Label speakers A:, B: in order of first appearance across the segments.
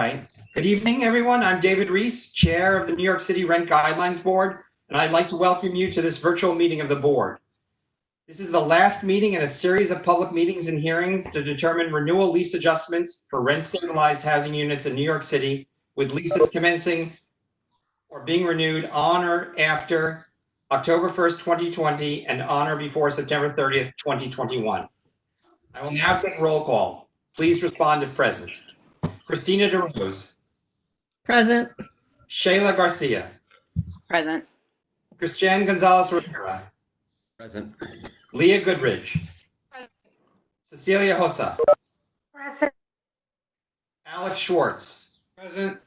A: Right. Good evening, everyone. I'm David Reese, Chair of the New York City Rent Guidelines Board, and I'd like to welcome you to this virtual meeting of the board. This is the last meeting in a series of public meetings and hearings to determine renewal lease adjustments for rent-stabilized housing units in New York City, with leases commencing or being renewed on or after October 1st, 2020, and on or before September 30th, 2021. I will now take roll call. Please respond if present. Christina DeRose.
B: Present.
A: Shayla Garcia.
C: Present.
A: Christiane Gonzalez Rivera.
D: Present.
A: Leah Goodridge.
C: Present.
A: Cecilia Hossa.
C: Present.
A: Alex Schwartz.
D: Present.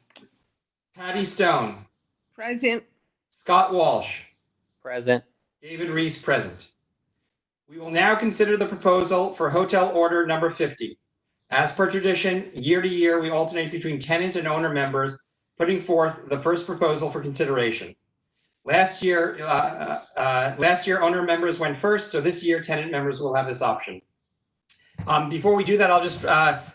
A: Patty Stone.
B: Present.
A: Scott Walsh.
D: Present.
A: David Reese present. We will now consider the proposal for Hotel Order Number 50. As per tradition, year to year, we alternate between tenant and owner members, putting forth the first proposal for consideration. Last year, owner members went first, so this year, tenant members will have this option. Before we do that, I'll just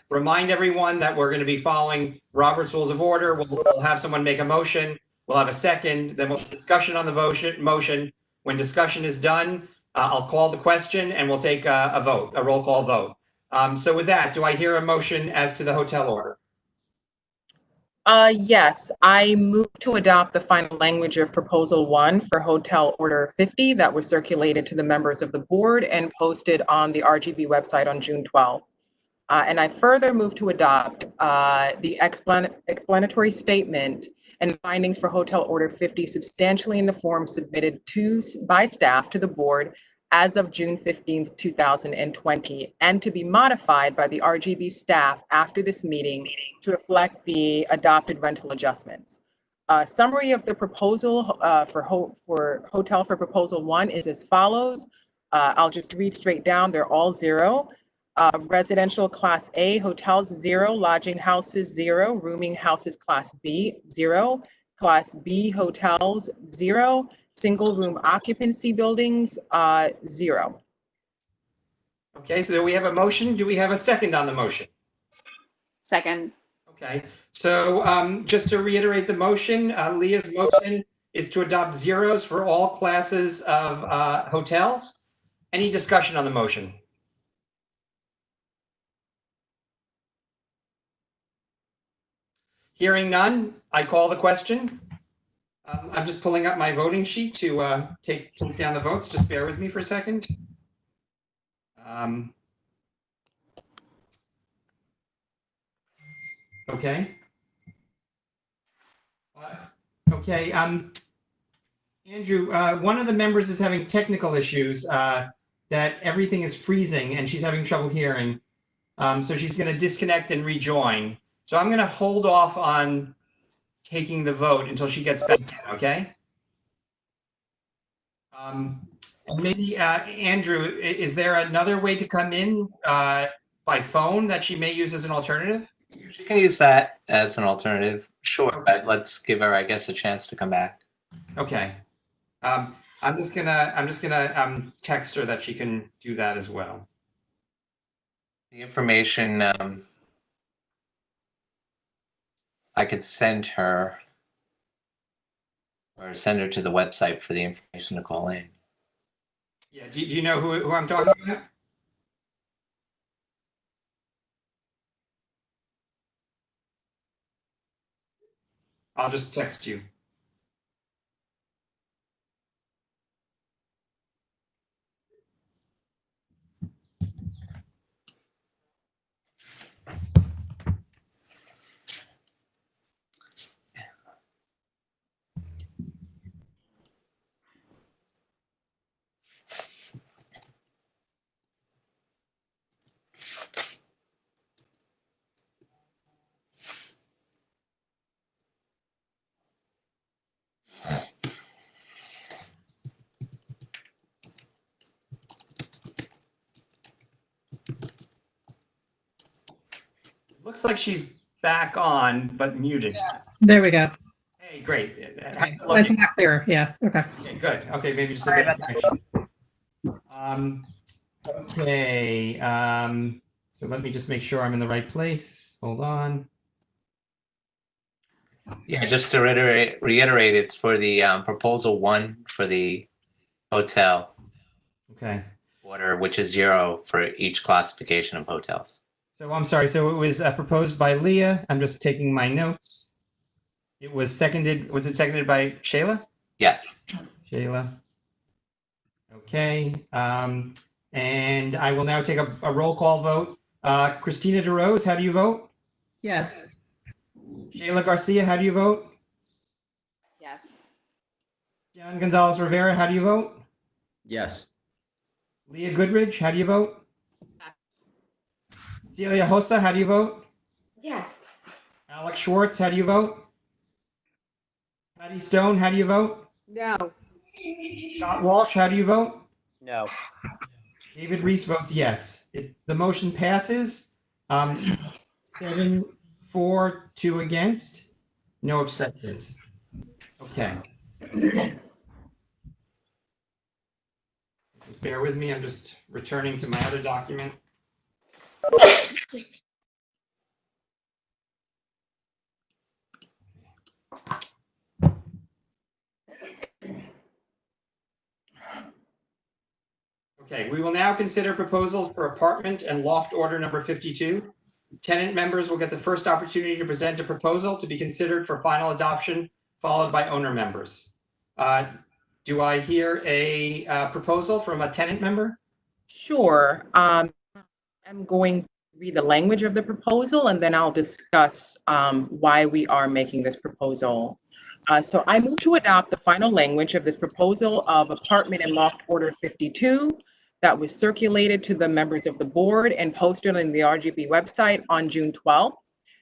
A: remind everyone that we're going to be following Robert's Rules of Order. We'll have someone make a motion. We'll have a second. Then we'll have discussion on the motion. When discussion is done, I'll call the question and we'll take a vote, a roll call vote. So with that, do I hear a motion as to the hotel order?
E: Yes, I move to adopt the final language of Proposal 1 for Hotel Order 50 that was circulated to the members of the board and posted on the RGB website on June 12th. And I further move to adopt the explanatory statement and findings for Hotel Order 50 substantially in the form submitted by staff to the board as of June 15th, 2020, and to be modified by the RGB staff after this meeting to reflect the adopted rental adjustments. A summary of the proposal for Hotel for Proposal 1 is as follows. I'll just read straight down. They're all 0. Residential Class A, hotels 0, lodging houses 0, rooming houses Class B 0, Class B hotels 0, single room occupancy buildings 0.
A: Okay, so we have a motion. Do we have a second on the motion?
C: Second.
A: Okay, so just to reiterate the motion, Leah's motion is to adopt zeros for all classes of hotels. Any discussion on the motion? Hearing none, I call the question. I'm just pulling up my voting sheet to take down the votes. Just bear with me for a second. Okay. Okay. Andrew, one of the members is having technical issues that everything is freezing and she's having trouble hearing. So she's going to disconnect and rejoin. So I'm going to hold off on taking the vote until she gets back in, okay? And maybe, Andrew, is there another way to come in by phone that she may use as an alternative?
F: She can use that as an alternative, sure, but let's give her, I guess, a chance to come back.
A: Okay. I'm just gonna text her that she can do that as well.
F: The information I could send her, or send her to the website for the information to call in.
A: Yeah, do you know who I'm talking about? I'll just text you. Looks like she's back on, but muted.
B: Yeah. There we go.
A: Hey, great.
B: Okay. That's not clear. Yeah. Okay.
A: Okay, good. Okay, maybe just a bit of connection. Okay. So let me just make sure I'm in the right place. Hold on.
F: Yeah, just to reiterate, it's for the proposal 1 for the hotel
A: Okay.
F: order, which is 0 for each classification of hotels.
A: So I'm sorry. So it was proposed by Leah. I'm just taking my notes. It was seconded. Was it seconded by Shayla?
F: Yes.
A: Shayla. Okay. And I will now take a roll call vote. Christina DeRose, how do you vote?
B: Yes.
A: Shayla Garcia, how do you vote?
C: Yes.
A: John Gonzalez Rivera, how do you vote?
D: Yes.
A: Leah Goodridge, how do you vote? Celia Hossa, how do you vote?
C: Yes.
A: Alex Schwartz, how do you vote? Patty Stone, how do you vote?
C: No.
A: Scott Walsh, how do you vote?
D: No.
A: David Reese votes yes. The motion passes. 7, 4, 2 against. No abstentions. Okay. Just bear with me. I'm just returning to my other document. Okay, we will now consider proposals for apartment and loft order number 52. Tenant members will get the first opportunity to present a proposal to be considered for final adoption, followed by owner members. Do I hear a proposal from a tenant member?
E: Sure. I'm going to read the language of the proposal and then I'll discuss why we are making this proposal. So I move to adopt the final language of this proposal of apartment and loft order 52 that was circulated to the members of the board and posted on the RGB website on June 12th.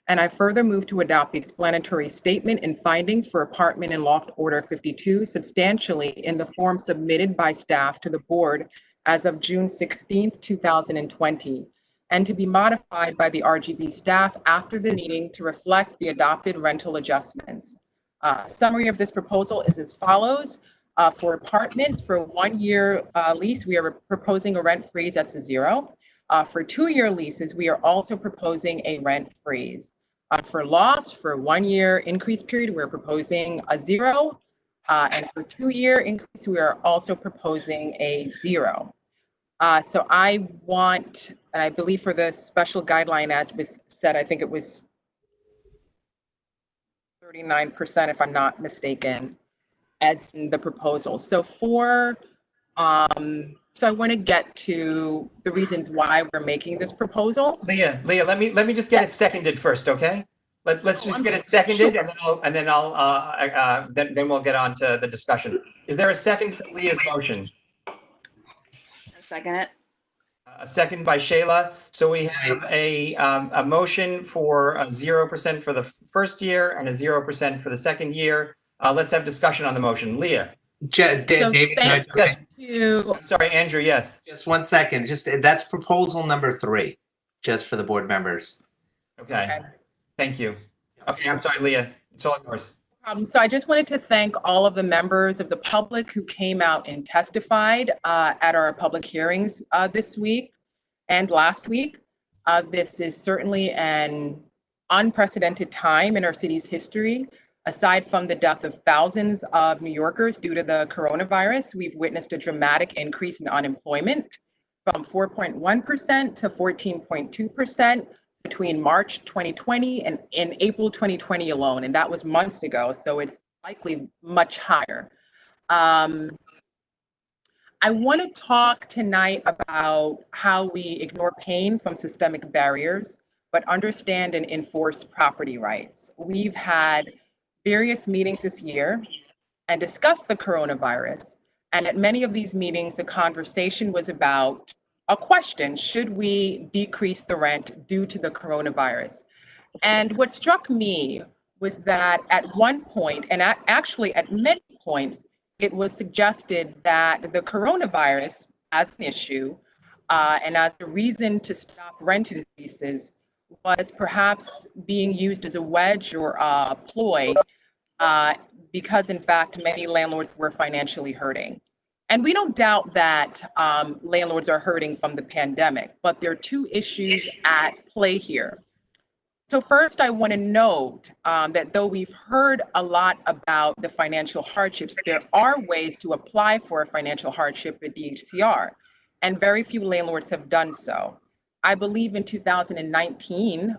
E: And I further move to adopt the explanatory statement and findings for apartment and loft order 52 substantially in the form submitted by staff to the board as of June 16th, 2020, and to be modified by the RGB staff after the meeting to reflect the adopted rental adjustments. Summary of this proposal is as follows. For apartments, for 1-year lease, we are proposing a rent freeze that's a 0. For 2-year leases, we are also proposing a rent freeze. For lofts, for 1-year increase period, we're proposing a 0. And for 2-year increase, we are also proposing a 0. So I want, and I believe for the special guideline, as was said, I think it was 39%, if I'm not mistaken, as in the proposal. So so I want to get to the reasons why we're making this proposal.
A: Leah, let me just get it
E: Yes.
A: seconded first, okay? Let's just
E: I'm
A: get it seconded,
E: sure.
A: and then we'll get on to the discussion. Is there a second for Leah's motion?
C: I second it.
A: A second by Shayla. So we have a motion for 0% for the first year and a 0% for the second year. Let's have discussion on the motion. Leah?
F: David, can I jump in?
E: Thank you.
A: I'm sorry, Andrew, yes.
F: Just 1 second. Just that's proposal number 3, just for the board members.
A: Okay, thank you. Okay, I'm sorry, Leah. It's all yours.
E: So I just wanted to thank all of the members of the public who came out and testified at our public hearings this week and last week. This is certainly an unprecedented time in our city's history. Aside from the death of thousands of New Yorkers due to the coronavirus, we've witnessed a dramatic increase in unemployment from 4.1% to 14.2% between March 2020 and in April 2020 alone, and that was months ago, so it's likely much higher. I want to talk tonight about how we ignore pain from systemic barriers, but understand and enforce property rights. We've had various meetings this year and discussed the coronavirus, and at many of these meetings, the conversation was about a question: should we decrease the rent due to the coronavirus? And what struck me was that at one point, and actually at many points, it was suggested that the coronavirus as an issue and as a reason to stop rent increases was perhaps being used as a wedge or a ploy because in fact, many landlords were financially hurting. And we don't doubt that landlords are hurting from the pandemic, but there are two issues at play here. So first, I want to note that though we've heard a lot about the financial hardships, there are ways to apply for a financial hardship at DHCR, and very few landlords have done so. I believe in 2019,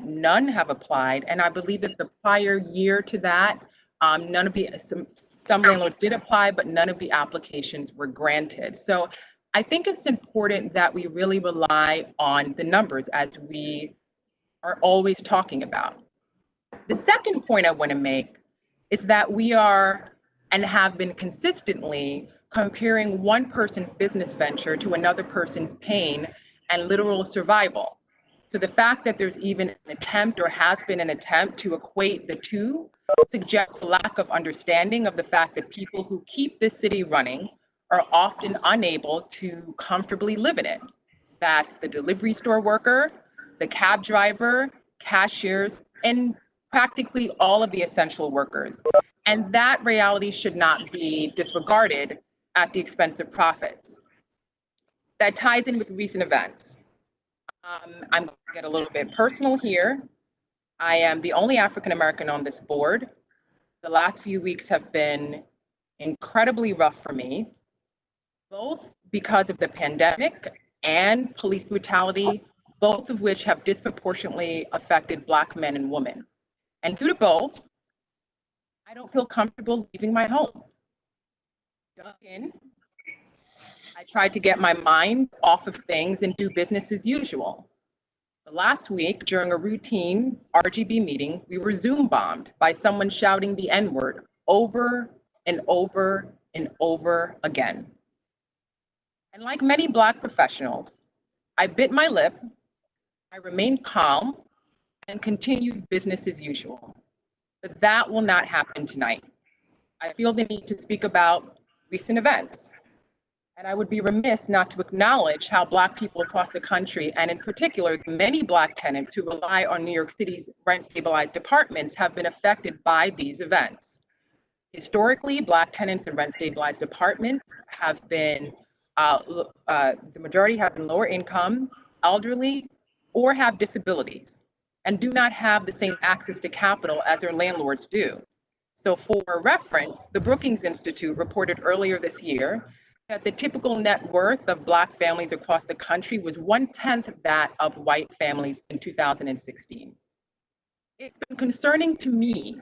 E: none have applied, and I believe that the prior year to that, some landlords did apply, but none of the applications were granted. So I think it's important that we really rely on the numbers as we are always talking about. The second point I want to make is that we are and have been consistently comparing one person's business venture to another person's pain and literal survival. So the fact that there's even an attempt or has been an attempt to equate the two suggests a lack of understanding of the fact that people who keep this city running are often unable to comfortably live in it. That's the delivery store worker, the cab driver, cashiers, and practically all of the essential workers. And that reality should not be disregarded at the expense of profits. That ties in with recent events. I'm going to get a little bit personal here. I am the only African American on this board. The last few weeks have been incredibly rough for me, both because of the pandemic and police brutality, both of which have disproportionately affected Black men and women. And due to both, I don't feel comfortable leaving my home. Dug in, I tried to get my mind off of things and do business as usual. But last week, during a routine RGB meeting, we were Zoom bombed by someone shouting the N-word over and over and over again. And like many Black professionals, I bit my lip, I remained calm, and continued business as usual. But that will not happen tonight. I feel the need to speak about recent events. And I would be remiss not to acknowledge how Black people across the country, and in particular, the many Black tenants who rely on New York City's rent-stabilized apartments, have been affected by these events. Historically, Black tenants in rent-stabilized apartments have been, the majority have been lower income, elderly, or have disabilities, and do not have the same access to capital as their landlords do. So for reference, the Brookings Institute reported earlier this year that the typical net worth of Black families across the country was 1/10 that of white families in 2016. It's been concerning to me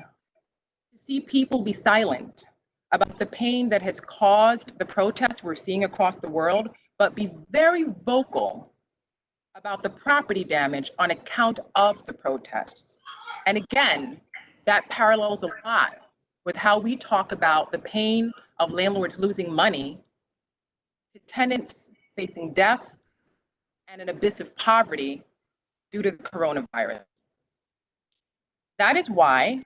E: to see people be silent about the pain that has caused the protests we're seeing across the world, but be very vocal about the property damage on account of the protests. And again, that parallels a lot with how we talk about the pain of landlords losing money to tenants facing death and an abyss of poverty due to the coronavirus. That is why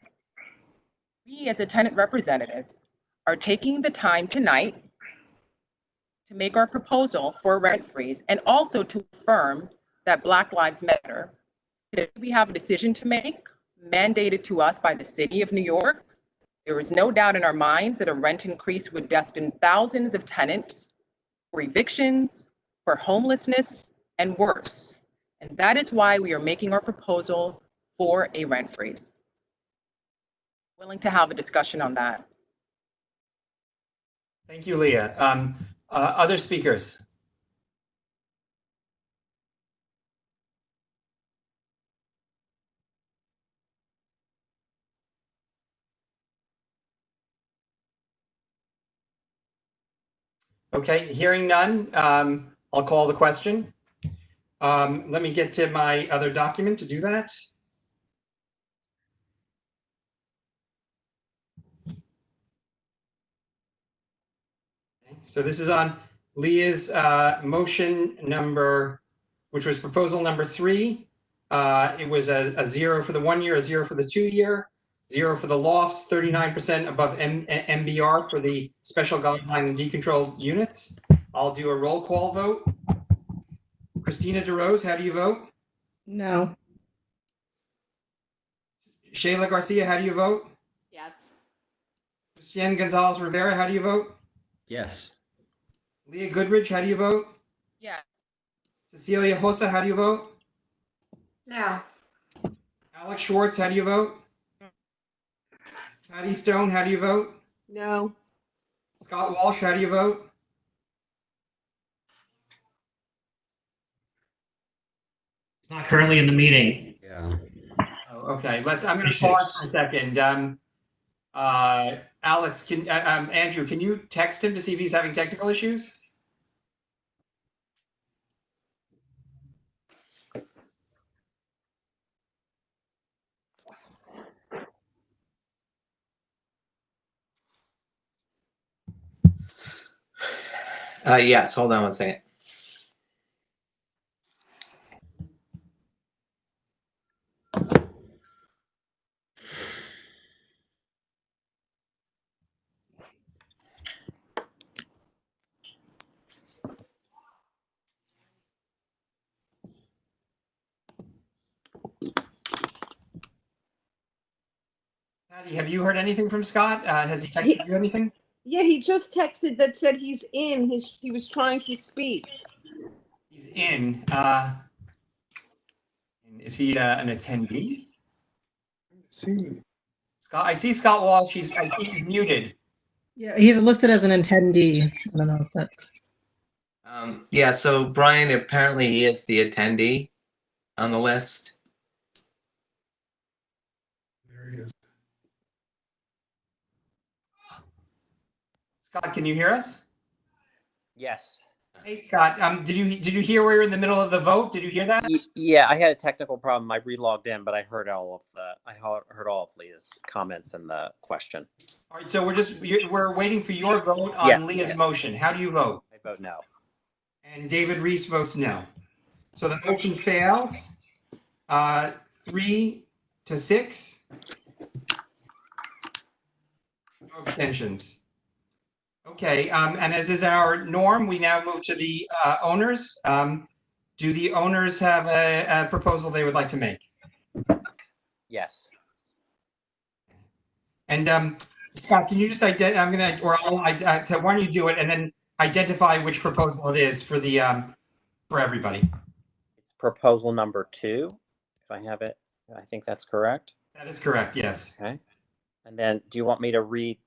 E: we as a tenant representatives are taking the time tonight to make our proposal for a rent freeze and also to affirm that Black Lives Matter. Today we have a decision to make, mandated to us by the City of New York. There is no doubt in our minds that a rent increase would destine thousands of tenants for evictions, for homelessness, and worse. And that is why we are making our proposal for a rent freeze. Willing to have a discussion on that.
A: Thank you, Leah. Other speakers? Okay, hearing none, I'll call the question. Let me get to my other document to do that. So this is on Leah's motion number, which was proposal number 3. It was a 0 for the 1 year, a 0 for the 2 year, 0 for the lofts, 39% above MBR for the special guideline and decontrolled units. I'll do a roll call vote. Christina DeRose, how do you vote?
B: No.
A: Shayla Garcia, how do you vote?
C: Yes.
A: Christiane Gonzalez Rivera, how do you vote?
D: Yes.
A: Leah Goodridge, how do you vote?
E: Yes.
A: Cecilia Hossa, how do you vote?
C: No.
A: Alex Schwartz, how do you vote? Patty Stone, how do you vote?
G: No.
A: Scott Walsh, how do you vote?
H: It's not currently in the meeting.
D: Yeah.
A: Oh, okay, I'm gonna pause for a second. Alex, Andrew, can you text him to see if he's having technical issues?
F: Yes, hold on one second.
A: Patty, have you heard anything from Scott? Has he texted you anything?
G: Yeah, he just texted that said he's in. He was trying to speak.
A: He's in. Is he an attendee? Scott, I see Scott Walsh. He's muted.
B: Yeah, he's listed as an attendee. I don't know if that's.
F: Yeah, so Brian, apparently he is the attendee on the list.
H: There he is.
A: Scott, can you hear us?
D: Yes.
A: Hey, Scott. Did you hear we were in the middle of the vote? Did you hear that?
D: Yeah, I had a technical problem. I relogged in, but I heard all of Leah's comments and the question.
A: All right. So we're waiting for your vote on
D: Yeah.
A: Leah's motion. How do you vote?
D: I vote no.
A: And David Reese votes no. So the motion fails. 3-6. No abstentions. Okay, and as is our norm, we now move to the owners. Do the owners have a proposal they would like to make?
D: Yes.
A: And Scott, can you just so why don't you do it and then identify which proposal it is for the for everybody?
D: It's proposal number 2, if I have it. I think that's correct.
A: That is correct, yes.
D: Okay. And then do you want me to read,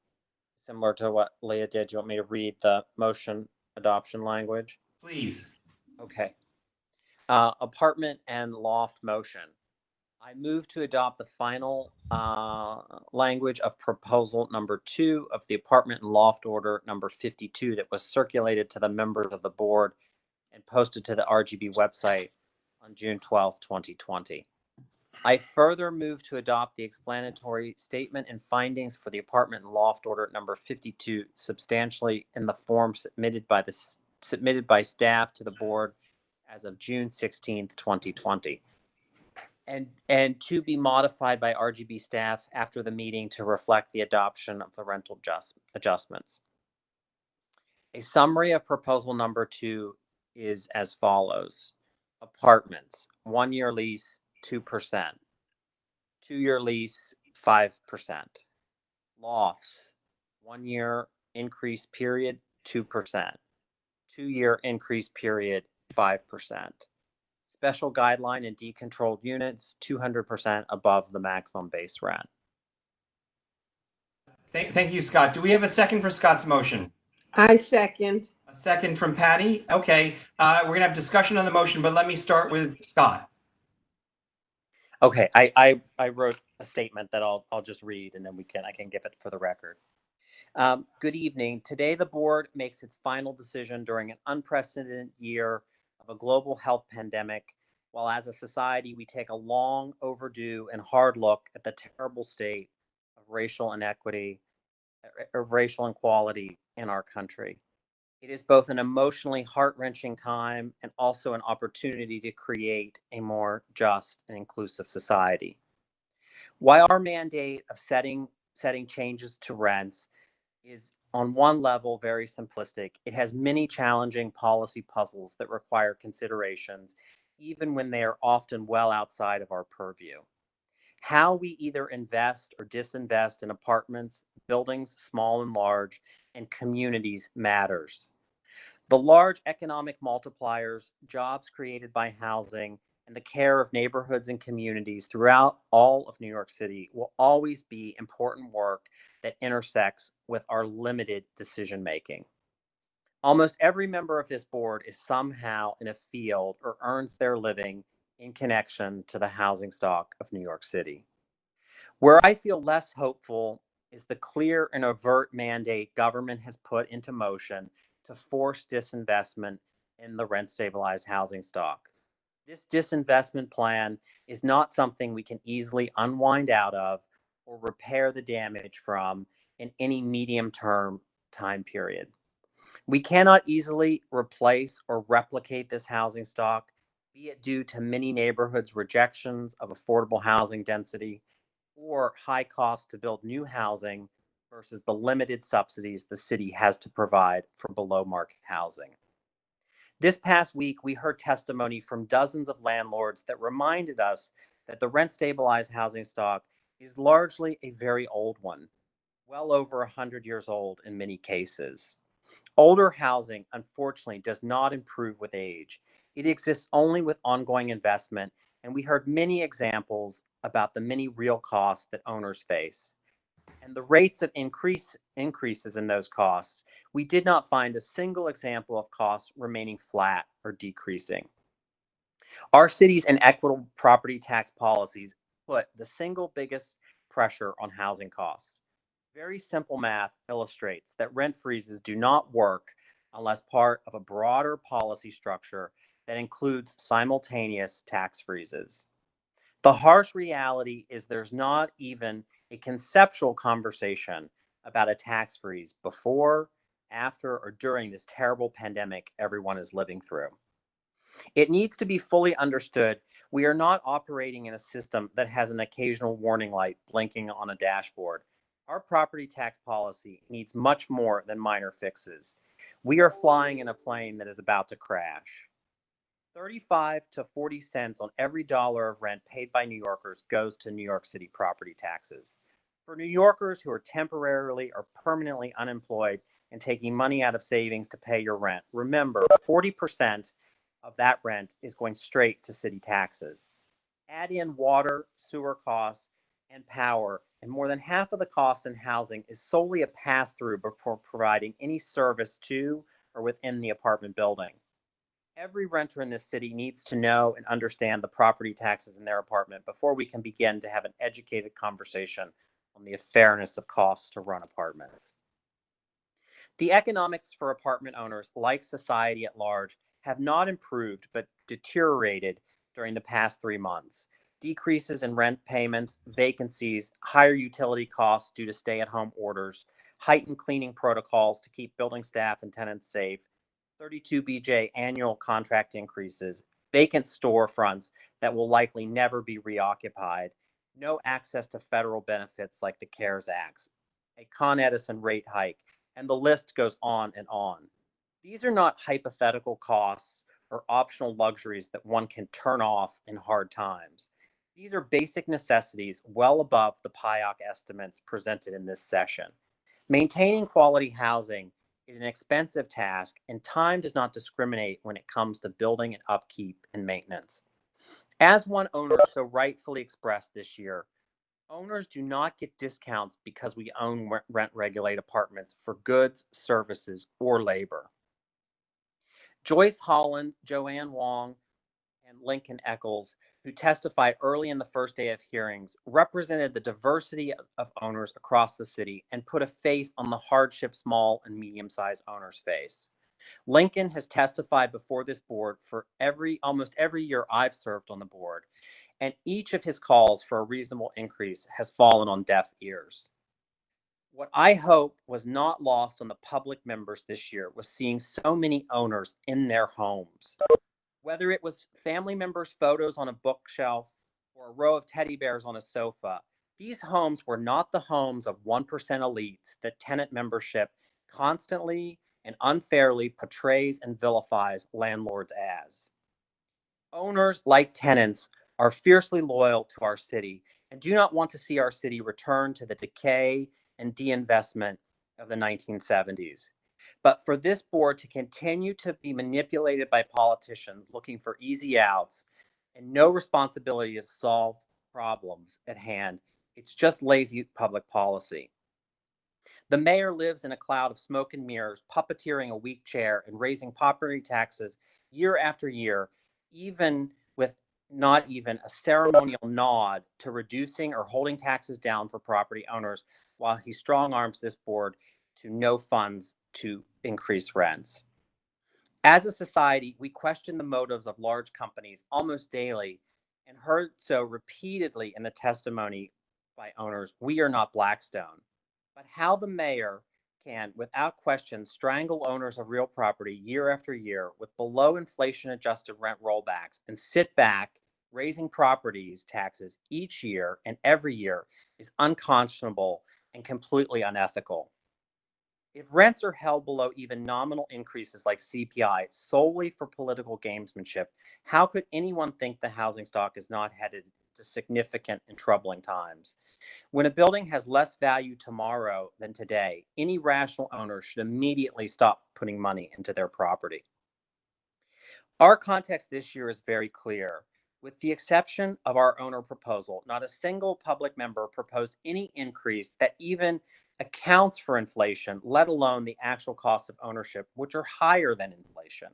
D: similar to what Leah did, do you want me to read the motion adoption language?
A: Please.
D: Okay. Apartment and loft motion. I move to adopt the final language of proposal number 2 of the apartment and loft order number 52 that was circulated to the members of the board and posted to the RGB website on June 12, 2020. I further move to adopt the explanatory statement and findings for the apartment and loft order number 52 substantially in the form submitted by staff to the board as of June 16, 2020. And to be modified by RGB staff after the meeting to reflect the adoption of the rental adjustments. A summary of proposal number 2 is as follows. Apartments, 1-year lease, 2%. 2-year lease, 5%. Lofts, 1-year increase period, 2%. 2-year increase period, 5%. Special guideline and decontrolled units, 200% above the maximum base rent.
A: Thank you, Scott. Do we have a second for Scott's motion?
G: I second.
A: A second from Patty. Okay, we're gonna have discussion on the motion, but let me start with Scott.
D: Okay, I wrote a statement that I'll just read and then I can give it for the record. Good evening. Today, the board makes its final decision during an unprecedented year of a global health pandemic, while as a society, we take a long overdue and hard look at the terrible state of racial inequity, of racial inequality in our country. It is both an emotionally heart-wrenching time and also an opportunity to create a more just and inclusive society. While our mandate of setting changes to rents is on one level very simplistic, it has many challenging policy puzzles that require considerations, even when they are often well outside of our purview. How we either invest or disinvest in apartments, buildings, small and large, and communities matters. The large economic multipliers, jobs created by housing, and the care of neighborhoods and communities throughout all of New York City will always be important work that intersects with our limited decision making. Almost every member of this board is somehow in a field or earns their living in connection to the housing stock of New York City. Where I feel less hopeful is the clear and overt mandate government has put into motion to force disinvestment in the rent stabilized housing stock. This disinvestment plan is not something we can easily unwind out of or repair the damage from in any medium term time period. We cannot easily replace or replicate this housing stock, be it due to many neighborhoods' rejections of affordable housing density or high cost to build new housing versus the limited subsidies the city has to provide for below market housing. This past week, we heard testimony from dozens of landlords that reminded us that the rent stabilized housing stock is largely a very old one, well over 100 years old in many cases. Older housing, unfortunately, does not improve with age. It exists only with ongoing investment, and we heard many examples about the many real costs that owners face. And the rates of increases in those costs, we did not find a single example of costs remaining flat or decreasing. Our city's inequitable property tax policies put the single biggest pressure on housing costs. Very simple math illustrates that rent freezes do not work unless part of a broader policy structure that includes simultaneous tax freezes. The harsh reality is there's not even a conceptual conversation about a tax freeze before, after, or during this terrible pandemic everyone is living through. It needs to be fully understood we are not operating in a system that has an occasional warning light blinking on a dashboard. Our property tax policy needs much more than minor fixes. We are flying in a plane that is about to crash. 35 to 40 cents on every dollar of rent paid by New Yorkers goes to New York City property taxes. For New Yorkers who are temporarily or permanently unemployed and taking money out of savings to pay your rent, remember 40% of that rent is going straight to city taxes. Add in water, sewer costs, and power, and more than half of the costs in housing is solely a pass-through before providing any service to or within the apartment building. Every renter in this city needs to know and understand the property taxes in their apartment before we can begin to have an educated conversation on the fairness of costs to run apartments. The economics for apartment owners, like society at large, have not improved but deteriorated during the past 3 months. Decreases in rent payments, vacancies, higher utility costs due to stay-at-home orders, heightened cleaning protocols to keep building staff and tenants safe, 32 BJ annual contract increases, vacant storefronts that will likely never be reoccupied, no access to federal benefits like the CARES Act, a Con Edison rate hike, and the list goes on and on. These are not hypothetical costs or optional luxuries that one can turn off in hard times. These are basic necessities well above the PIOC estimates presented in this session. Maintaining quality housing is an expensive task, and time does not discriminate when it comes to building and upkeep and maintenance. As one owner so rightfully expressed this year, owners do not get discounts because we own rent-regulated apartments for goods, services, or labor. Joyce Holland, Joanne Wong, and Lincoln Eccles, who testified early in the first day of hearings, represented the diversity of owners across the city and put a face on the hardship small and medium-sized owners face. Lincoln has testified before this board for almost every year I've served on the board, and each of his calls for a reasonable increase has fallen on deaf ears. What I hope was not lost on the public members this year was seeing so many owners in their homes. Whether it was family members' photos on a bookshelf or a row of teddy bears on a sofa, these homes were not the homes of 1% elites that tenant membership constantly and unfairly portrays and vilifies landlords as. Owners, like tenants, are fiercely loyal to our city and do not want to see our city return to the decay and deinvestment of the 1970s. But for this board to continue to be manipulated by politicians looking for easy outs and no responsibility to solve problems at hand. It's just lazy public policy. The mayor lives in a cloud of smoke and mirrors, puppeteering a weak chair and raising property taxes year after year, even with not even a ceremonial nod to reducing or holding taxes down for property owners, while he strong arms this board to no funds to increase rents. As a society, we question the motives of large companies almost daily and heard so repeatedly in the testimony by owners. We are not Blackstone. But how the mayor can, without question, strangle owners of real property year after year with below inflation adjusted rent rollbacks and sit back raising properties taxes each year and every year is unconscionable and completely unethical. If rents are held below even nominal increases like CPI solely for political gamesmanship, how could anyone think the housing stock is not headed to significant and troubling times? When a building has less value tomorrow than today, any rational owner should immediately stop putting money into their property. Our context this year is very clear. With the exception of our owner proposal, not a single public member proposed any increase that even accounts for inflation, let alone the actual costs of ownership, which are higher than inflation.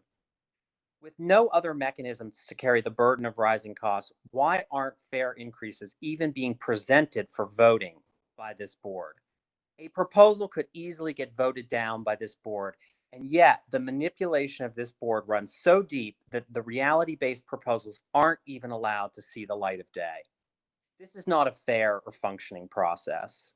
D: With no other mechanisms to carry the burden of rising costs, why aren't fair increases even being presented for voting by this board? A proposal could easily get voted down by this board, and yet the manipulation of this board runs so deep that the reality-based proposals aren't even allowed to see the light of day. This is not a fair or functioning process.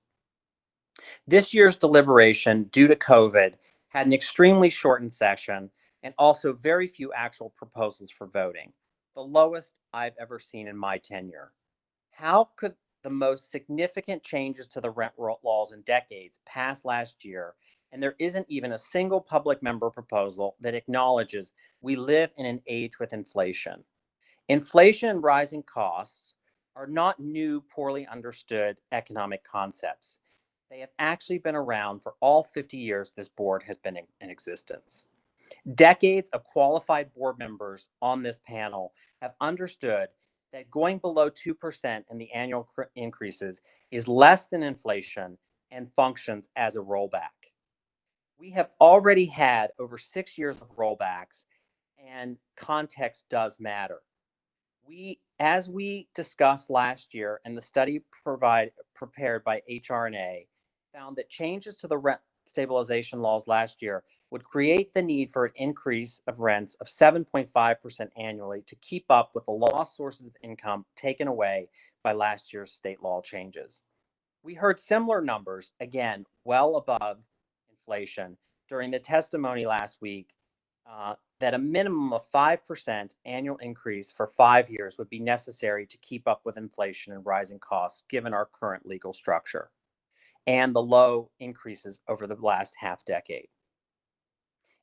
D: This year's deliberation, due to COVID, had an extremely shortened session and also very few actual proposals for voting, the lowest I've ever seen in my tenure. How could the most significant changes to the rent laws in decades pass last year, and there isn't even a single public member proposal that acknowledges we live in an age with inflation? Inflation and rising costs are not new, poorly understood economic concepts. They have actually been around for all 50 years this board has been in existence. Decades of qualified board members on this panel have understood that going below 2% in the annual increases is less than inflation and functions as a rollback. We have already had over 6 years of rollbacks, and context does matter. As we discussed last year, and the study prepared by HR&A found that changes to the rent stabilization laws last year would create the need for an increase of rents of 7.5% annually to keep up with the lost sources of income taken away by last year's state law changes. We heard similar numbers, again, well above inflation, during the testimony last week that a minimum of 5% annual increase for 5 years would be necessary to keep up with inflation and rising costs given our current legal structure and the low increases over the last half decade.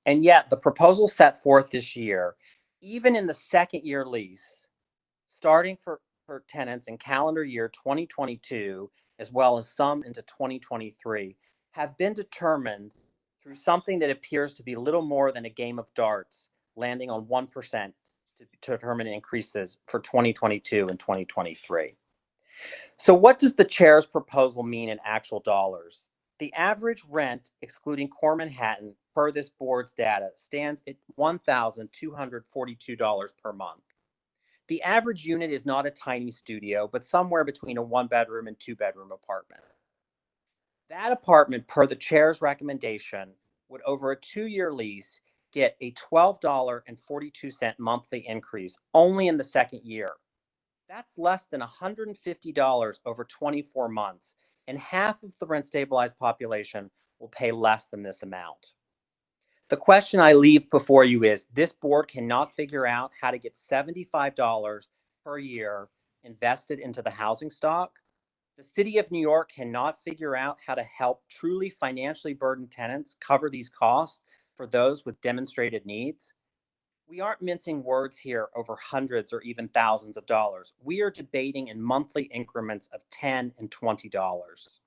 D: And yet the proposal set forth this year, even in the second year lease, starting for tenants in calendar year 2022, as well as some into 2023, have been determined through something that appears to be little more than a game of darts, landing on 1% to determine increases for 2022 and 2023. So what does the chair's proposal mean in actual dollars? The average rent, excluding Core Manhattan, per this board's data, stands at $1,242 per month. The average unit is not a tiny studio, but somewhere between a 1-bedroom and 2-bedroom apartment. That apartment, per the chair's recommendation, would over a 2-year lease get a $12.42 monthly increase only in the second year. That's less than $150 over 24 months, and half of the rent stabilized population will pay less than this amount. The question I leave before you is, this board cannot figure out how to get $75 per year invested into the housing stock. The city of New York cannot figure out how to help truly financially burdened tenants cover these costs for those with demonstrated needs. We aren't mincing words here over hundreds or even thousands of dollars. We are debating in monthly increments of $10 and $20.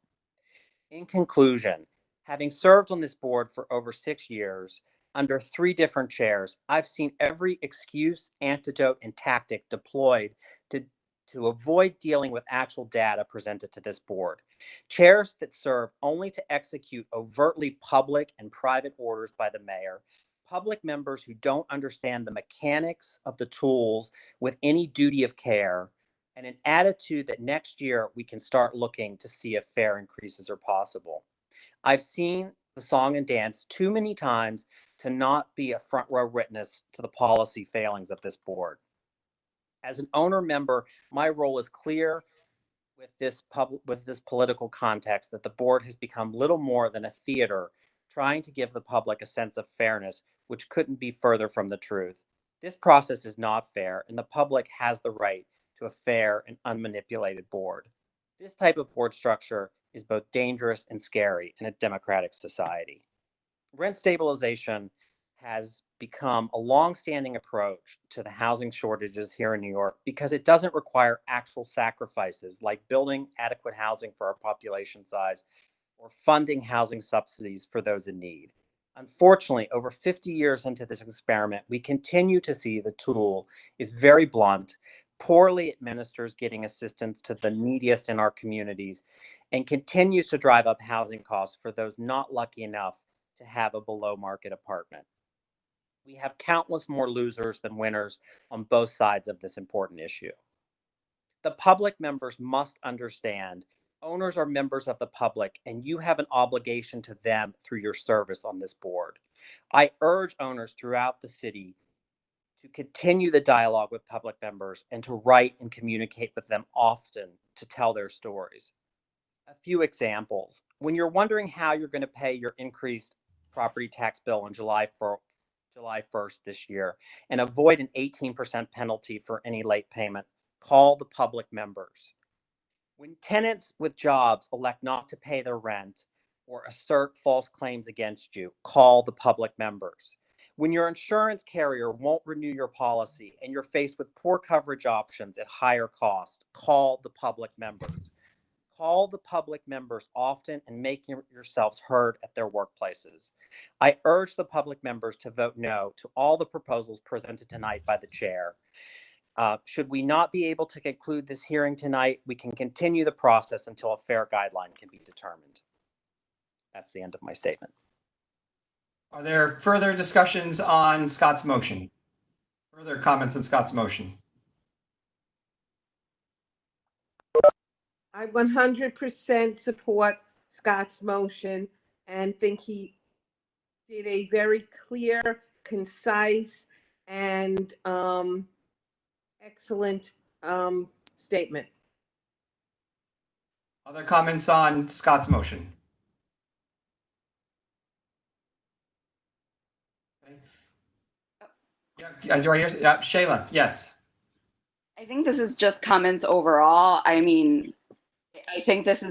D: In conclusion, having served on this board for over 6 years, Under 3 different chairs, I've seen every excuse, antidote, and tactic deployed to avoid dealing with actual data presented to this board. Chairs that serve only to execute overtly public and private orders by the mayor, public members who don't understand the mechanics of the tools with any duty of care, and an attitude that next year we can start looking to see if fare increases are possible. I've seen the song and dance too many times to not be a front row witness to the policy failings of this board. As an owner member, my role is clear with this political context that the board has become little more than a theater trying to give the public a sense of fairness, which couldn't be further from the truth. This process is not fair, and the public has the right to a fair and unmanipulated board. This type of board structure is both dangerous and scary in a democratic society. Rent stabilization has become a long-standing approach to the housing shortages here in New York because it doesn't require actual sacrifices like building adequate housing for our population size or funding housing subsidies for those in need. Unfortunately, over 50 years into this experiment, we continue to see the tool is very blunt, poorly administers getting assistance to the neediest in our communities, and continues to drive up housing costs for those not lucky enough to have a below market apartment. We have countless more losers than winners on both sides of this important issue. The public members must understand owners are members of the public and you have an obligation to them through your service on this board. I urge owners throughout the city to continue the dialogue with public members and to write and communicate with them often to tell their stories. A few examples. When you're wondering how you're going to pay your increased property tax bill on July 1st this year and avoid an 18% penalty for any late payment, call the public members. When tenants with jobs elect not to pay their rent or assert false claims against you, call the public members. When your insurance carrier won't renew your policy and you're faced with poor coverage options at higher cost, call the public members. Call the public members often and make yourselves heard at their workplaces. I urge the public members to vote no to all the proposals presented tonight by the chair. Should we not be able to conclude this hearing tonight, we can continue the process until a fair guideline can be determined. That's the end of my statement.
A: Are there further discussions on Scott's motion? Further comments on Scott's motion?
G: I 100% support Scott's motion and think he did a very clear, concise, and excellent statement.
A: Other comments on Scott's motion? Yeah, do I hear? Shayla, yes.
C: I think this is just comments overall. I mean, I think this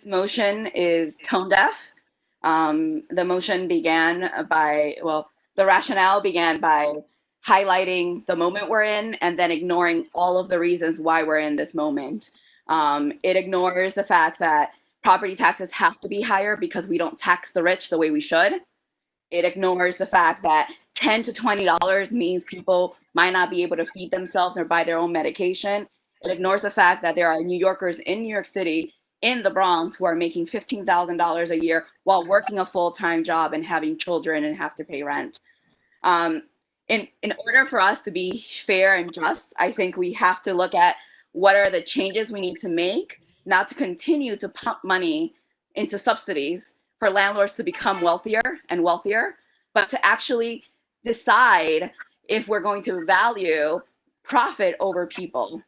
C: motion is tone deaf. The motion began by, the rationale began by highlighting the moment we're in and then ignoring all of the reasons why we're in this moment. It ignores the fact that property taxes have to be higher because we don't tax the rich the way we should. It ignores the fact that $10 to $20 means people might not be able to feed themselves or buy their own medication. It ignores the fact that there are New Yorkers in New York City, in the Bronx, who are making $15,000 a year while working a full-time job and having children and have to pay rent. In order for us to be fair and just, I think we have to look at what are the changes we need to make, not to continue to pump money into subsidies for landlords to become wealthier and wealthier, but to actually decide if we're going to value profit over people.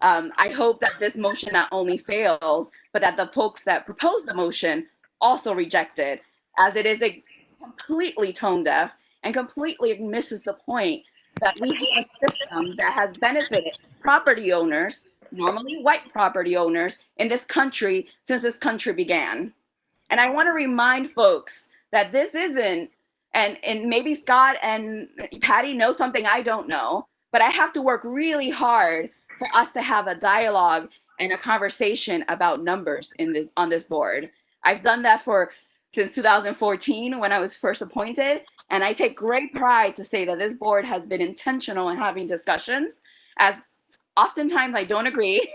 C: I hope that this motion not only fails, but that the folks that proposed the motion also reject it, as it is a completely tone deaf and completely misses the point that we have a system that has benefited property owners, normally white property owners, in this country since this country began. And I want to remind folks that this isn't, and maybe Scott and Patty know something I don't know, but I have to work really hard for us to have a dialogue and a conversation about numbers on this board. I've done that since 2014 when I was first appointed. And I take great pride to say that this board has been intentional in having discussions, as oftentimes I don't agree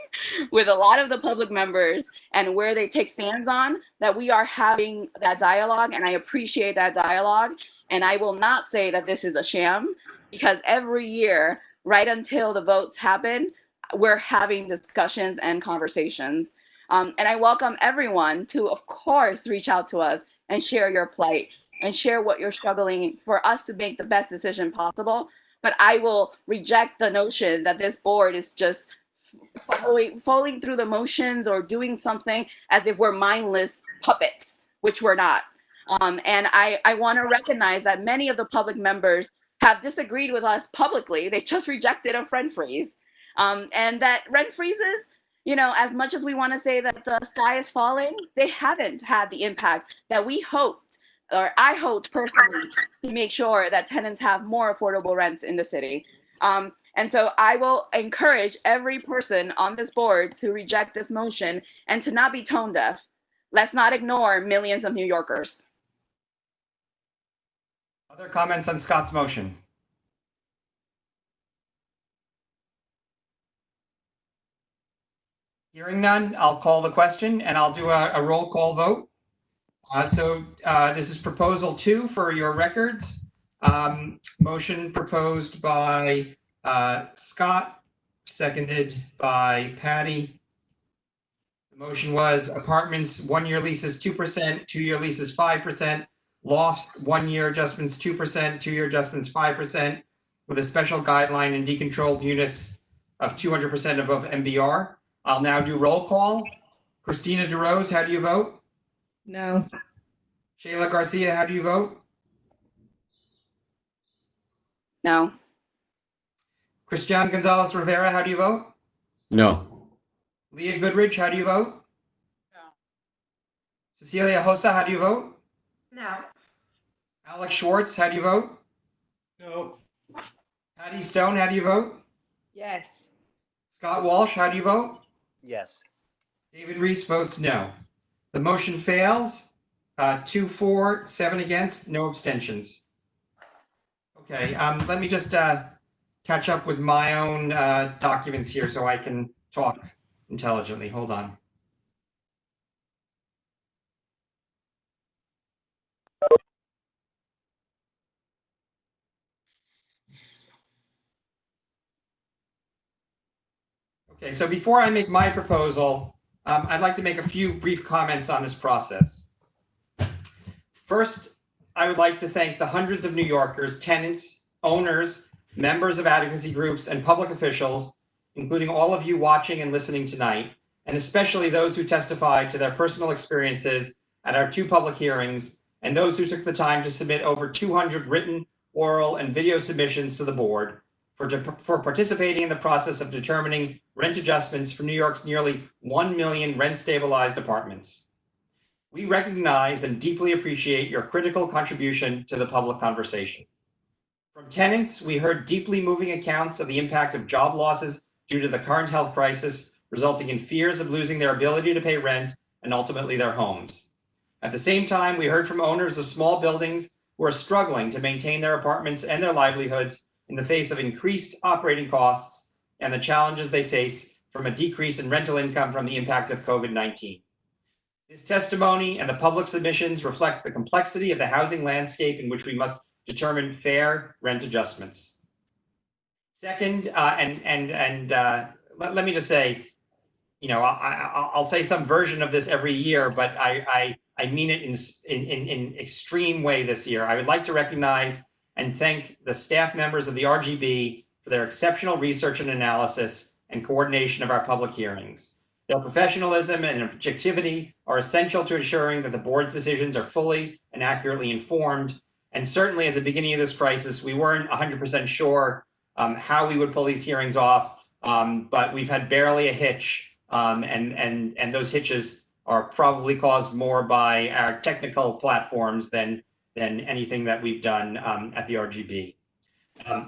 C: with a lot of the public members and where they take stands on, that we are having that dialogue, and I appreciate that dialogue. And I will not say that this is a sham, because every year, right until the votes happen, we're having discussions and conversations. And I welcome everyone to, of course, reach out to us and share your plight and share what you're struggling for us to make the best decision possible. But I will reject the notion that this board is just following through the motions or doing something as if we're mindless puppets, which we're not. And I want to recognize that many of the public members have disagreed with us publicly. They just rejected a rent freeze. And that rent freezes, you know, as much as we want to say that the sky is falling, they haven't had the impact that we hoped, or I hoped personally, to make sure that tenants have more affordable rents in the city. And so I will encourage every person on this board to reject this motion and to not be tone deaf. Let's not ignore millions of New Yorkers.
A: Other comments on Scott's motion? Hearing none, I'll call the question and I'll do a roll call vote. This is proposal 2 for your records. Motion proposed by Scott, seconded by Patty. The motion was apartments 1-year leases 2%, 2-year leases 5%, lofts 1-year adjustments 2%, 2-year adjustments 5%, with a special guideline in decontrolled units of 200% above MBR. I'll now do roll call. Christina DeRose, how do you vote?
B: No.
A: Shayla Garcia, how do you vote?
C: No.
A: Christian Gonzalez Rivera, how do you vote?
I: No.
A: Leah Goodrich, how do you vote?
G: No.
A: Cecilia Hosa, how do you vote?
G: No.
A: Alex Schwartz, how do you vote?
H: No.
A: Patty Stone, how do you vote?
G: Yes.
A: Scott Walsh, how do you vote?
D: Yes.
A: David Reese votes no. The motion fails. 2 for, 7 against, no abstentions. Okay, let me just catch up with my own documents here so I can talk intelligently. Hold on. Okay, so before I make my proposal, I'd like to make a few brief comments on this process. First, I would like to thank the hundreds of New Yorkers, tenants, owners, members of advocacy groups, and public officials, including all of you watching and listening tonight, and especially those who testified to their personal experiences at our 2 public hearings, and those who took the time to submit over 200 written, oral, and video submissions to the board for participating in the process of determining rent adjustments for New York's nearly 1 million rent-stabilized apartments. We recognize and deeply appreciate your critical contribution to the public conversation. From tenants, we heard deeply moving accounts of the impact of job losses due to the current health crisis, resulting in fears of losing their ability to pay rent and ultimately their homes. At the same time, we heard from owners of small buildings who are struggling to maintain their apartments and their livelihoods in the face of increased operating costs and the challenges they face from a decrease in rental income from the impact of COVID-19. This testimony and the public submissions reflect the complexity of the housing landscape in which we must determine fair rent adjustments. Second, let me just say, you know, I'll say some version of this every year, but I mean it in extreme way this year. I would like to recognize and thank the staff members of the RGB for their exceptional research and analysis and coordination of our public hearings. Their professionalism and objectivity are essential to ensuring that the board's decisions are fully and accurately informed. And certainly at the beginning of this crisis, we weren't 100% sure how we would pull these hearings off, but we've had barely a hitch, and those hitches are probably caused more by our technical platforms than anything that we've done at the RGB.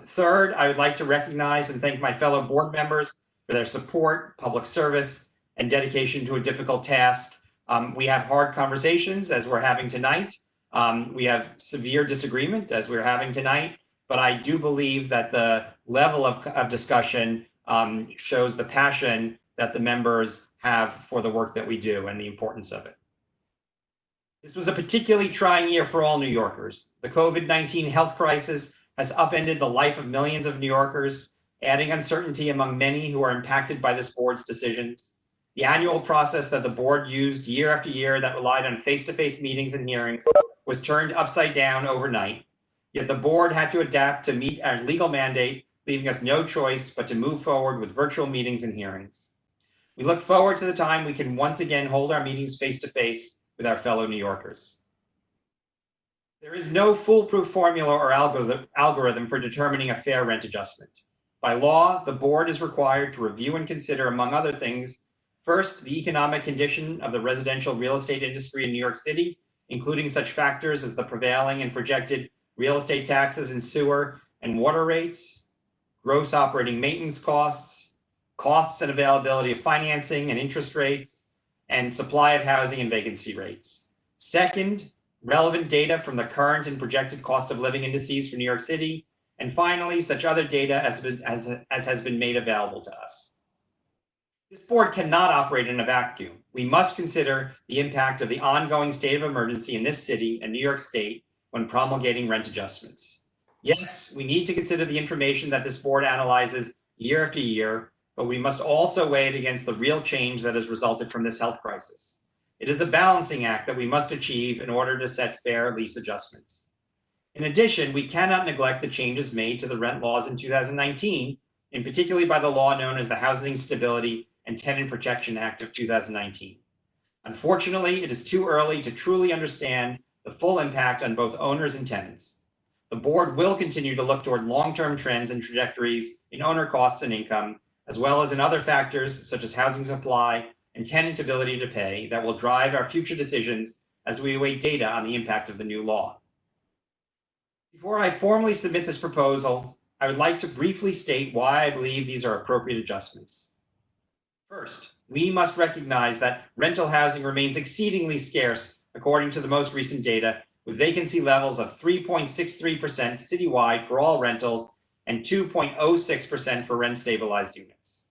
A: Third, I would like to recognize and thank my fellow board members for their support, public service, and dedication to a difficult task. We have hard conversations as we're having tonight. We have severe disagreement as we're having tonight, but I do believe that the level of discussion shows the passion that the members have for the work that we do and the importance of it. This was a particularly trying year for all New Yorkers. The COVID-19 health crisis has upended the life of millions of New Yorkers, adding uncertainty among many who are impacted by this board's decisions. The annual process that the board used year after year that relied on face-to-face meetings and hearings was turned upside down overnight. Yet the board had to adapt to meet our legal mandate, leaving us no choice but to move forward with virtual meetings and hearings. We look forward to the time we can once again hold our meetings face-to-face with our fellow New Yorkers. There is no foolproof formula or algorithm for determining a fair rent adjustment. By law, the board is required to review and consider, among other things, first, the economic condition of the residential real estate industry in New York City, including such factors as the prevailing and projected real estate taxes and sewer and water rates, gross operating maintenance costs, costs and availability of financing and interest rates, and supply of housing and vacancy rates. Second, relevant data from the current and projected cost of living indices for New York City. And finally, such other data as has been made available to us. This board cannot operate in a vacuum. We must consider the impact of the ongoing state of emergency in this city and New York State when promulgating rent adjustments. Yes, we need to consider the information that this board analyzes year after year, but we must also weigh it against the real change that has resulted from this health crisis. It is a balancing act that we must achieve in order to set fair lease adjustments. In addition, we cannot neglect the changes made to the rent laws in 2019, and particularly by the law known as the Housing Stability and Tenant Protection Act of 2019. Unfortunately, it is too early to truly understand the full impact on both owners and tenants. The board will continue to look toward long-term trends and trajectories in owner costs and income, as well as in other factors such as housing supply and tenant ability to pay that will drive our future decisions as we await data on the impact of the new law. Before I formally submit this proposal, I would like to briefly state why I believe these are appropriate adjustments. First, we must recognize that rental housing remains exceedingly scarce according to the most recent data, with vacancy levels of 3.63% citywide for all rentals and 2.06% for rent-stabilized units.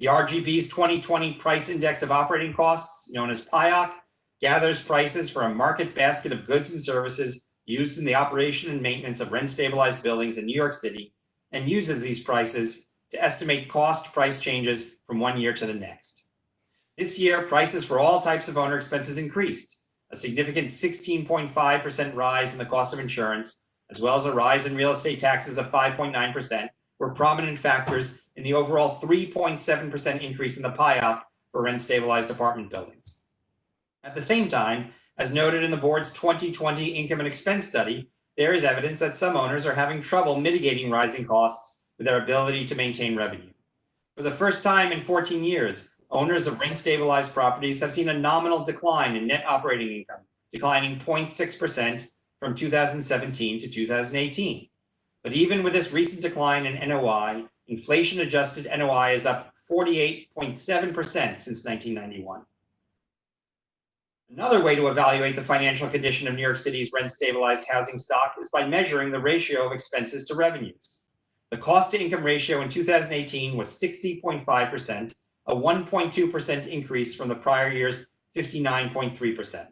A: The RGB's 2020 Price Index of Operating Costs, known as PIOC, gathers prices for a market basket of goods and services used in the operation and maintenance of rent-stabilized buildings in New York City, and uses these prices to estimate cost price changes from one year to the next. This year, prices for all types of owner expenses increased, a significant 16.5% rise in the cost of insurance, as well as a rise in real estate taxes of 5.9%, were prominent factors in the overall 3.7% increase in the PIOP for rent-stabilized apartment buildings. At the same time, as noted in the board's 2020 income and expense study, there is evidence that some owners are having trouble mitigating rising costs with their ability to maintain revenue. For the first time in 14 years, owners of rent-stabilized properties have seen a nominal decline in net operating income, declining 0.6% from 2017 to 2018. But even with this recent decline in NOI, inflation-adjusted NOI is up 48.7% since 1991. Another way to evaluate the financial condition of New York City's rent-stabilized housing stock is by measuring the ratio of expenses to revenues. The cost-to-income ratio in 2018 was 60.5%, a 1.2% increase from the prior year's 59.3%.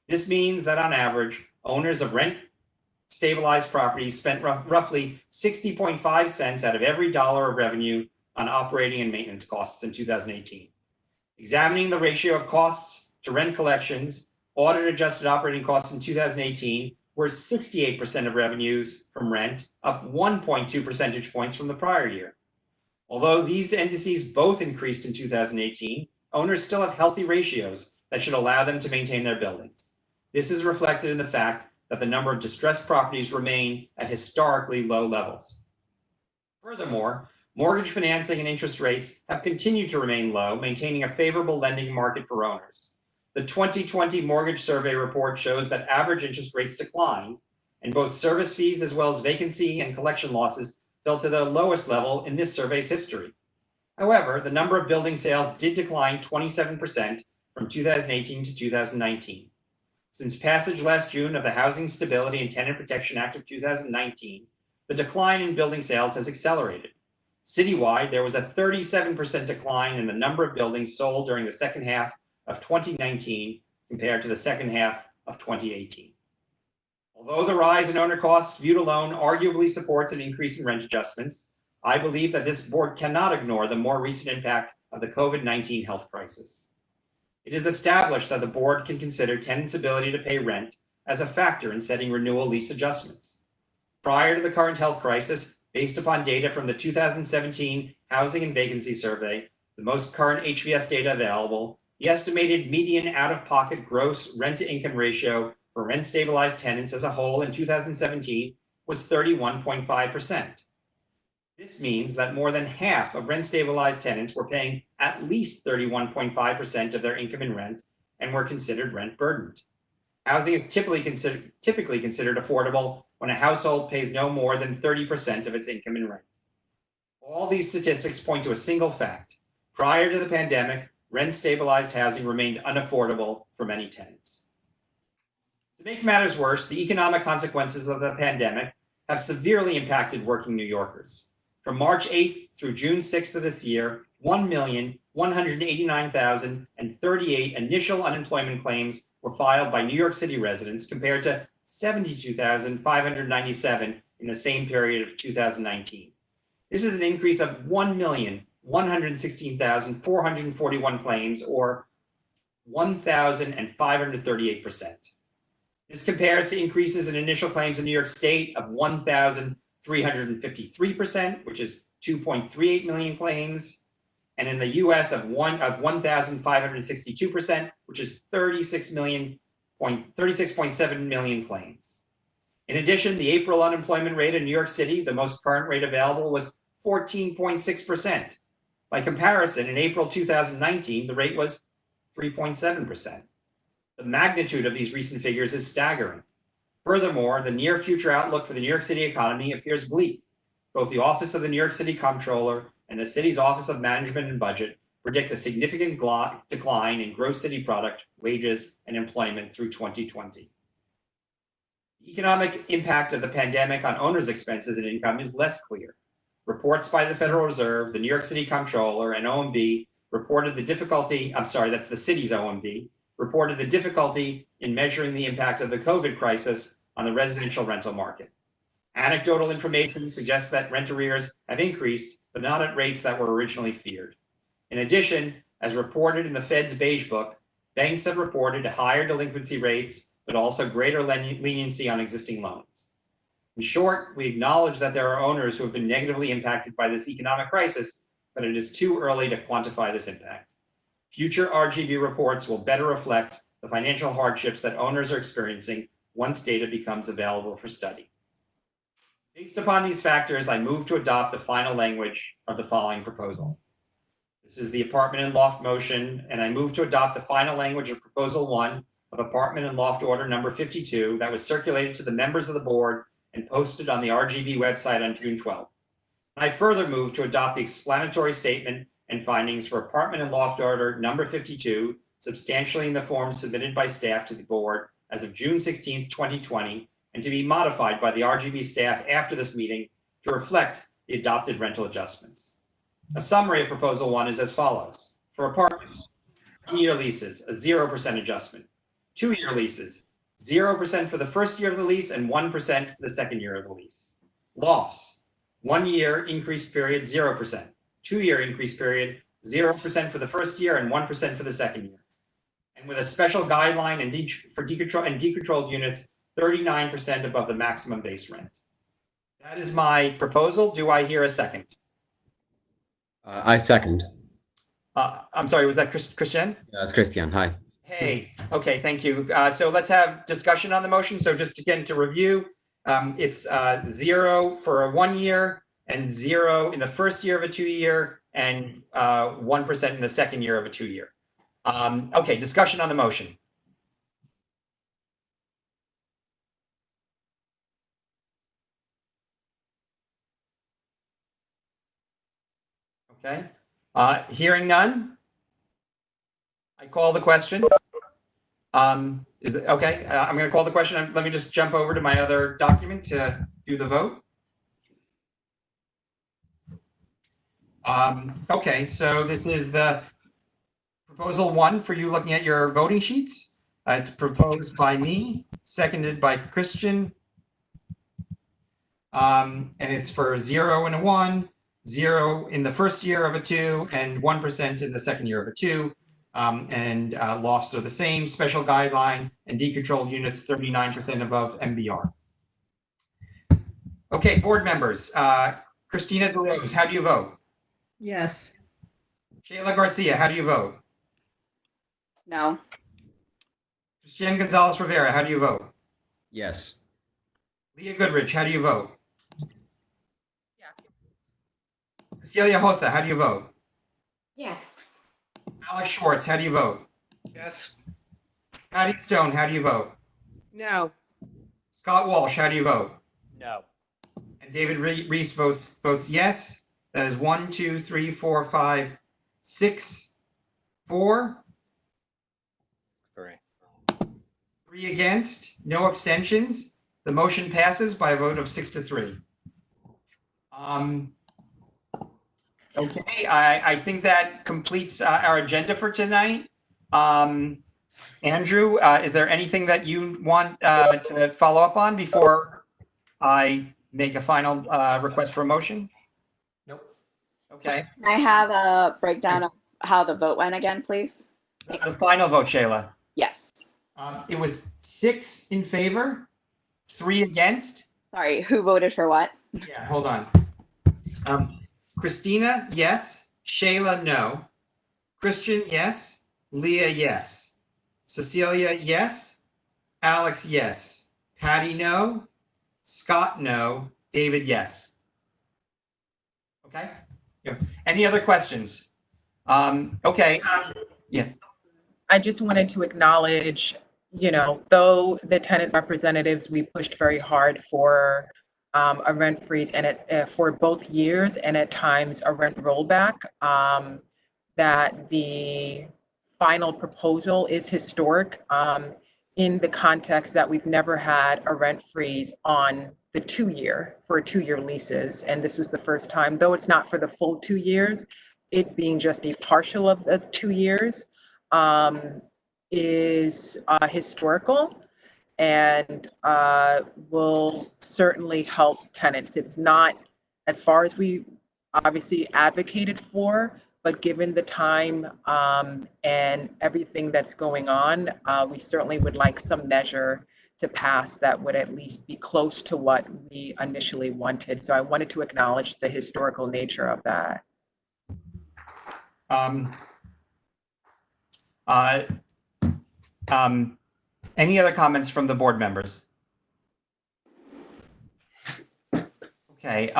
A: This means that on average, owners of rent-stabilized properties spent roughly 60.5 cents out of every dollar of revenue on operating and maintenance costs in 2018. Examining the ratio of costs to rent collections, audit-adjusted operating costs in 2018 were 68% of revenues from rent, up 1.2 percentage points from the prior year. Although these indices both increased in 2018, owners still have healthy ratios that should allow them to maintain their buildings. This is reflected in the fact that the number of distressed properties remain at historically low levels. Furthermore, mortgage financing and interest rates have continued to remain low, maintaining a favorable lending market for owners. The 2020 mortgage survey report shows that average interest rates declined, and both service fees as well as vacancy and collection losses fell to the lowest level in this survey's history. However, the number of building sales did decline 27%, from 2018 to 2019. Since passage last June of the Housing Stability and Tenant Protection Act of 2019, the decline in building sales has accelerated. Citywide, there was a 37% decline in the number of buildings sold during the second half of 2019 compared to the second half of 2018. Although the rise in owner costs viewed alone arguably supports an increase in rent adjustments, I believe that this board cannot ignore the more recent impact of the COVID-19 health crisis. It is established that the board can consider tenants' ability to pay rent as a factor in setting renewal lease adjustments. Prior to the current health crisis, based upon data from the 2017 Housing and Vacancy Survey, the most current HVS data available, the estimated median out-of-pocket gross rent-to-income ratio for rent-stabilized tenants as a whole in 2017 was 31.5%. This means that more than half of rent-stabilized tenants were paying at least 31.5% of their income in rent and were considered rent-burdened. Housing is typically considered affordable when a household pays no more than 30% of its income in rent. All these statistics point to a single fact. Prior to the pandemic, rent-stabilized housing remained unaffordable for many tenants. To make matters worse, the economic consequences of the pandemic have severely impacted working New Yorkers. From March 8th through June 6th of this year, 1,189,038 initial unemployment claims were filed by New York City residents compared to 72,597 in the same period of 2019. This is an increase of 1,116,441 claims, or 1,538%. This compares to increases in initial claims in New York State of 1,353%, which is 2.38 million claims, and in the US of 1,562%, which is 36.7 million claims. In addition, the April unemployment rate in New York City, the most current rate available, was 14.6%. By comparison, in April 2019, the rate was 3.7%. The magnitude of these recent figures is staggering. Furthermore, the near future outlook for the New York City economy appears bleak. Both the Office of the New York City Comptroller and the city's Office of Management and Budget predict a significant decline in gross city product, wages, and employment through 2020. The economic impact of the pandemic on owners' expenses and income is less clear. Reports by the Federal Reserve, the New York City Comptroller, and OMB reported the difficulty, that's the city's OMB, reported the difficulty in measuring the impact of the COVID crisis on the residential rental market. Anecdotal information suggests that rent arrears have increased, but not at rates that were originally feared. In addition, as reported in the Fed's Beige Book, banks have reported higher delinquency rates, but also greater leniency on existing loans. In short, we acknowledge that there are owners who have been negatively impacted by this economic crisis, but it is too early to quantify this impact. Future RGB reports will better reflect the financial hardships that owners are experiencing once data becomes available for study. Based upon these factors, I move to adopt the final language of the following proposal. This is the apartment and loft motion, and I move to adopt the final language of Proposal 1 of Apartment and Loft Order number 52 that was circulated to the members of the board and posted on the RGB website on June 12th. I further move to adopt the explanatory statement and findings for Apartment and Loft Order number 52, substantially in the form submitted by staff to the board as of June 16th, 2020, and to be modified by the RGB staff after this meeting to reflect the adopted rental adjustments. A summary of Proposal 1 is as follows. For apartments, 1-year leases, a 0% adjustment. 2-year leases, 0% for the first year of the lease and 1% for the second year of the lease. Lofts, 1-year increase period, 0%. 2-year increase period, 0% for the first year and 1% for the second year. And with a special guideline for decontrolled units, 39% above the maximum base rent. That is my proposal. Do I hear a second?
I: I second.
A: I'm sorry, was that Christian?
I: That's Christian. Hi.
A: Hey, okay, thank you. So let's have discussion on the motion. So just again to review, it's 0 for a 1 year and 0 in the first year of a 2-year and 1% in the second year of a 2-year. Okay, discussion on the motion. Okay, hearing none, I call the question. Is it okay? I'm going to call the question. Let me just jump over to my other document to do the vote. Okay, so this is the proposal 1 for you looking at your voting sheets. It's proposed by me, seconded by Christian. And it's for 0 and a 1, 0 in the first year of a 2, and 1% in the second year of a 2. Lofts are the same, special guideline, and decontrolled units 39% above MBR. Okay, board members. Christina DeRose, how do you vote?
B: Yes.
A: Shayla Garcia, how do you vote?
C: No.
A: Christian Gonzalez Rivera, how do you vote?
I: Yes.
A: Leah Goodrich, how do you vote?
E: Yes.
A: Cecilia Hossa, how do you vote?
G: Yes.
A: Alex Schwartz, how do you vote?
H: Yes.
A: Patty Stone, how do you vote?
G: No.
A: Scott Walsh, how do you vote?
D: No.
A: And David Reese votes yes. That is 1, 2, 3, 4, 5, 6, 4. 3 against, no abstentions. The motion passes by a vote of 6 to 3. Okay, I think that completes our agenda for tonight. Andrew, is there anything that you want to follow up on before I make a final request for a motion? Nope. Okay.
C: Can I have a breakdown of how the vote went again, please?
A: The final vote, Shayla.
C: Yes.
A: It was 6 in favor, 3 against.
C: Sorry, who voted for what?
A: Yeah, hold on. Christina, yes. Shayla, no. Christian, yes. Leah, yes. Cecilia, yes. Alex, yes. Patty, no. Scott, no. David, yes. Okay. Yeah. Any other questions? Okay. Yeah.
E: I just wanted to acknowledge, though the tenant representatives, we pushed very hard for a rent freeze and for both years and at times a rent rollback, that the final proposal is historic in the context that we've never had a rent freeze on the 2-year leases. And this is the first time, though it's not for the full 2 years, it being just a partial of the 2 years is historical and will certainly help tenants. It's not as far as we obviously advocated for, but given the time and everything that's going on, we certainly would like some measure to pass that would at least be close to what we initially wanted. So I wanted to acknowledge the historical nature of that.
A: Any other comments from the board members? Okay,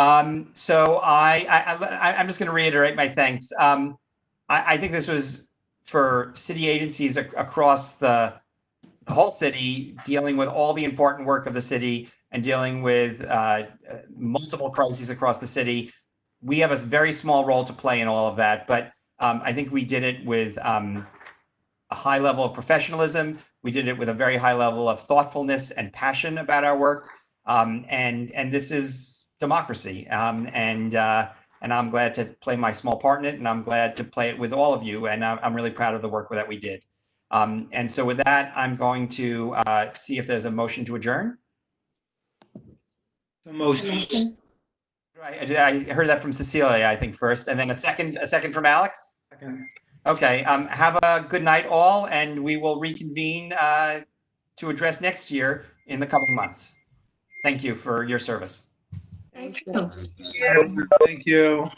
A: so I'm just going to reiterate my thanks. I think this was for city agencies across the whole city, dealing with all the important work of the city and dealing with multiple crises across the city. We have a very small role to play in all of that, but I think we did it with a high level of professionalism. We did it with a very high level of thoughtfulness and passion about our work. And this is democracy. And I'm glad to play my small part in it, and I'm glad to play it with all of you. And I'm really proud of the work that we did. And so with that, I'm going to see if there's a motion to adjourn.
H: The motion.
A: I heard that from Cecilia, I think, first, and then a second from Alex.
H: Second.
A: Okay, have a good night all, and we will reconvene to address next year in the coming months. Thank you for your service.
G: Thank you.
H: Thank you.